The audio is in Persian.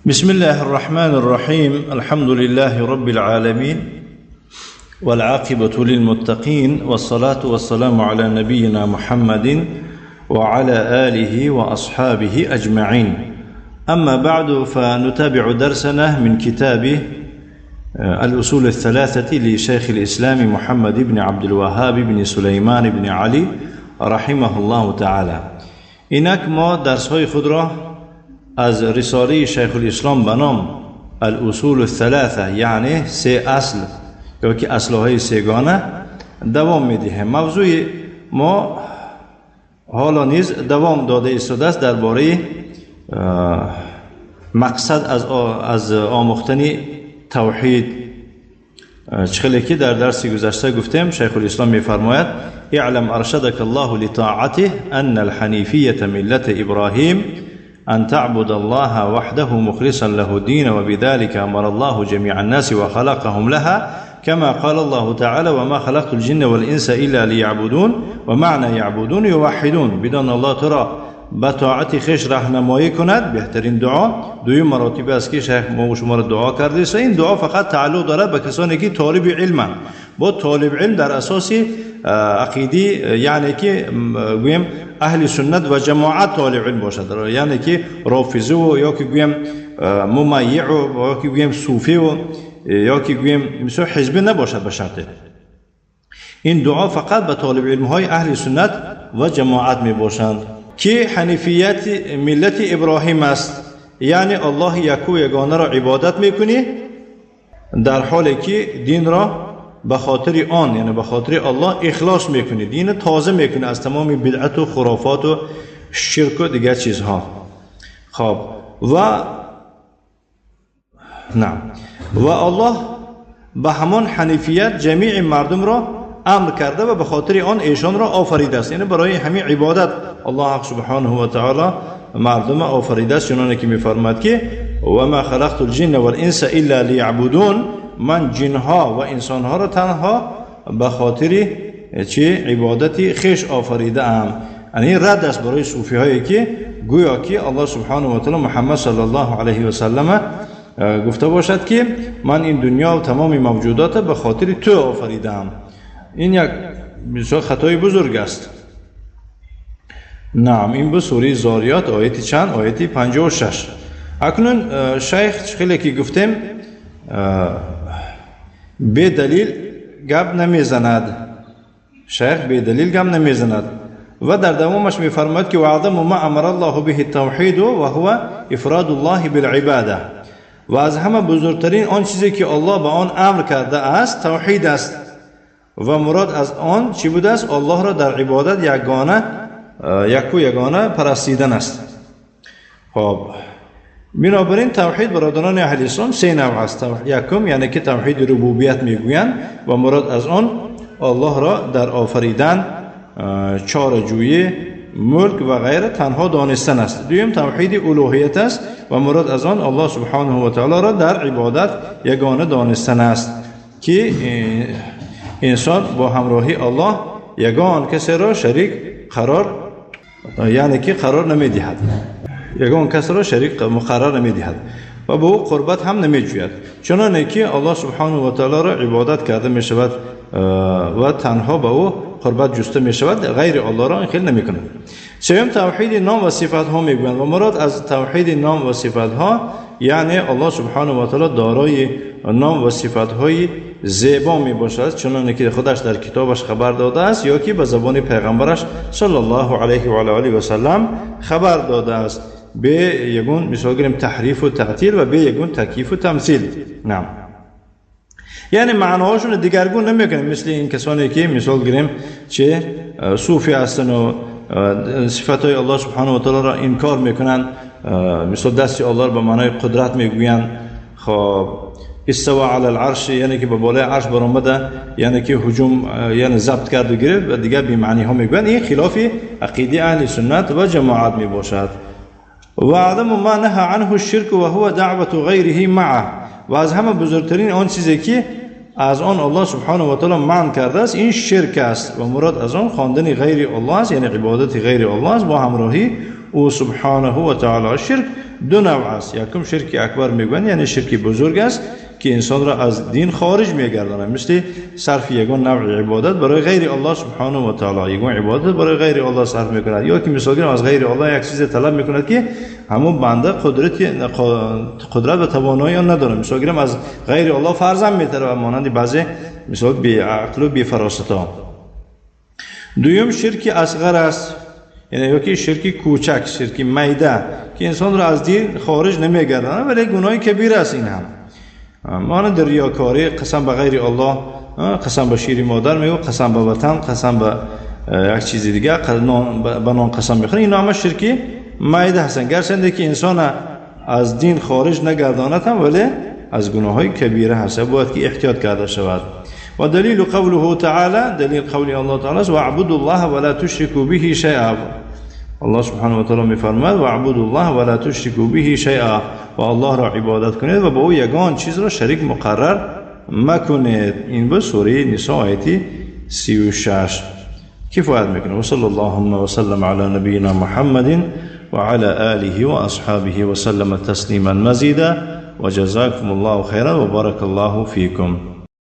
بسم الله الرحمن الرحيم. الحمد لله رب العالمين والعاقبة للمتقين والصلاة والسلام على نبينا محمد وعلى آله وأصحابه أجمعين. أما بعد، فنتابع درسنا من كتاب الأصول الثلاثة لشيخ الإسلام محمد بن عبد الوهاب بن سليمان بن علي رحمه الله تعالى. اینک ما درس‌های خود را از رساله شیخ الاسلام به نام الاصول الثلاثه، یعنی سه اصل یا که اصل‌های سگانه دوام می‌دهیم. موضوع ما حالا نیز دوام داده ایستاده است درباره مقصد از آموختن توحید. چخیلی که در درس گذشته گفتیم، شیخ الاسلام می‌فرماید: اعلم ارشدك الله لطاعته ان الحنیفیة ملت ابراهیم أن تعبد الله وحده مخلصا له الدين وبذلك أمر الله جميع الناس وخلقهم لها كما قال الله تعالى: وما خلقت الجن والإنس إلا ليعبدون. ومعنى يعبدون يوحدون. بدان الله ترى بطاعت خش راهنمایی کند. بهترین دعا دوی مراتب است که شیخ ما شما را دعا کرده. این دعا فقط تعلق دارد به کسانی که طالب علم. با طالب علم در اساس عقیدی، یعنی که گویم اهل سنت و جماعت طالب علم باشد، یعنی که رافضی و یا که گویم ممیع و یا که گویم صوفی و یا که گویم مثل حزبی نباشد به شرط. این دعا فقط به طالب علم های اهل سنت و جماعت می باشند که حنیفیت ملت ابراهیم است، یعنی الله یک و یگانه را عبادت میکنی در حالی که دین را به خاطر آن، یعنی به خاطر الله اخلاص میکنی، دین تازه میکنی از تمام بدعت و خرافات و شرک و دیگر چیزها. خب و الله به همان حنیفیت جمیع مردم را امر کرده و به خاطر آن ایشان را آفریده است، یعنی برای همین عبادت الله حق سبحانه و تعالی مردم آفریده است، چنانه که میفرماید که و ما خلقت الجن والانس الا لیعبدون، من جنها و انسانها را تنها به خاطر چه عبادتی خیش آفریده ام. یعنی رد است برای صوفی هایی که گویا که الله سبحانه و تعالی محمد صلی الله علیه و سلم گفته باشد که من این دنیا و تمام موجودات به خاطر تو آفریدم. این یک بسیار خطای بزرگ است. نعم، این به سوره زاریات آیت چند؟ آیت 56. اکنون شیخ خیلی که گفتیم به دلیل گپ نمیزند. شیخ به دلیل گپ نمیزند و در دوامش میفرماید که واعظم ما امر الله به التوحید و هو افراد الله بالعباده، و از همه بزرگترین آن چیزی که الله به آن امر کرده است توحید است و مراد از آن چی بوده است؟ الله را در عبادت یگانه پرستیدن است. خب بنابراین توحید برادران اهل اسلام سه نوع است. یکم یعنی که توحید ربوبیت میگویند و مراد از آن الله را در آفریدن، چاره‌جویی، ملک و غیره تنها دانستن است. دوم توحید الوهیت است و مراد از آن الله سبحانه و تعالی را در عبادت یگانه دانستن است که انسان با همراهی الله یگان کسی را شریک قرار، یعنی که قرار نمیدهد، یگان کسی را شریک مقرر نمیدهد و به او قربت هم نمیجوید، چنانه که الله سبحانه و تعالی را عبادت کرده می شود و تنها به او قربت جسته می شود، غیر الله را خیل نمی کند. سوم توحید نام و صفات ها می گویند و مراد از توحید نام و صفات ها یعنی الله سبحانه و تعالی دارای نام و صفات های زیبا می باشد، چنانه که خودش در کتابش خبر داده است یا که به زبان پیغمبرش صلی الله علیه و آله و سلم خبر داده است. به یگون مثال گیریم تحریف و تعطیل و به یگون تکییف و تمثیل. نعم، یعنی معناهاشون دیگرگون نمیکنیم، مثل این کسانی که مثال گیریم چه صوفی هستن و صفاتهای الله سبحانه و تعالی را انکار میکنن، مثل دست الله را به معنای قدرت میگویند. خب استوا علی العرش یعنی که به بالای عرش برآمده، یعنی که هجوم یعنی ضبط کرد و گرفت و دیگر بی معنی ها میگویند. این خلاف عقیده اهل سنت و جماعت می باشد. و اعظم ما نهى عنه الشرك و هو دعوت غیره معه، و از همه بزرگترین آن چیزی که از آن الله سبحانه و تعالی منع کرده است این شرک است و مراد از آن خواندن غیر الله است، یعنی عبادت غیر الله است با همراهی او سبحانه و تعالی. شرک دو نوع است. یکم شرک اکبر میگویند، یعنی شرک بزرگ است که انسان را از دین خارج میگرداند، مثل صرف یگان نوع عبادت برای غیر الله سبحانه و تعالی. یگان عبادت برای غیر الله صرف میکند، یا که مثلا از غیر الله یک چیز طلب میکند که همون بنده قدرت و توانایی آن نداره. مثلا از غیر الله فرزند میطلبد، مانند بعضی مثلا بی عقل و بی فراستا. دوم شرک اصغر است، یعنی یکی شرک کوچک، شرک میده که انسان را از دین خارج نمیگرداند ولی گناه کبیر است. این هم مانند ریاکاری، قسم به غیر الله، قسم به شیر مادر میگو، قسم به وطن، قسم به یک چیز دیگه، به نان قسم میخوره. اینا همه شرک میده هستند، گرچه که انسان از دین خارج نگرداند هم ولی از گناه های کبیره هست، باید که احتیاط کرده شود. و دلیل قوله تعالی، دلیل قول الله تعالی است: واعبدوا الله ولا تشركوا به شیئا. الله سبحانه و تعالی میفرماید: واعبدوا الله ولا تشركوا به شیئا، و الله را عبادت کنید و با او یگان چیز را شریک مقرر مکنید. این به سوره نساء آیه 36 کفایت میکنه. و صلی الله و سلم علی نبینا محمد و علی آله و اصحابه و سلم تسلیما مزیدا و جزاکم الله خیرا و بارک الله فیکم.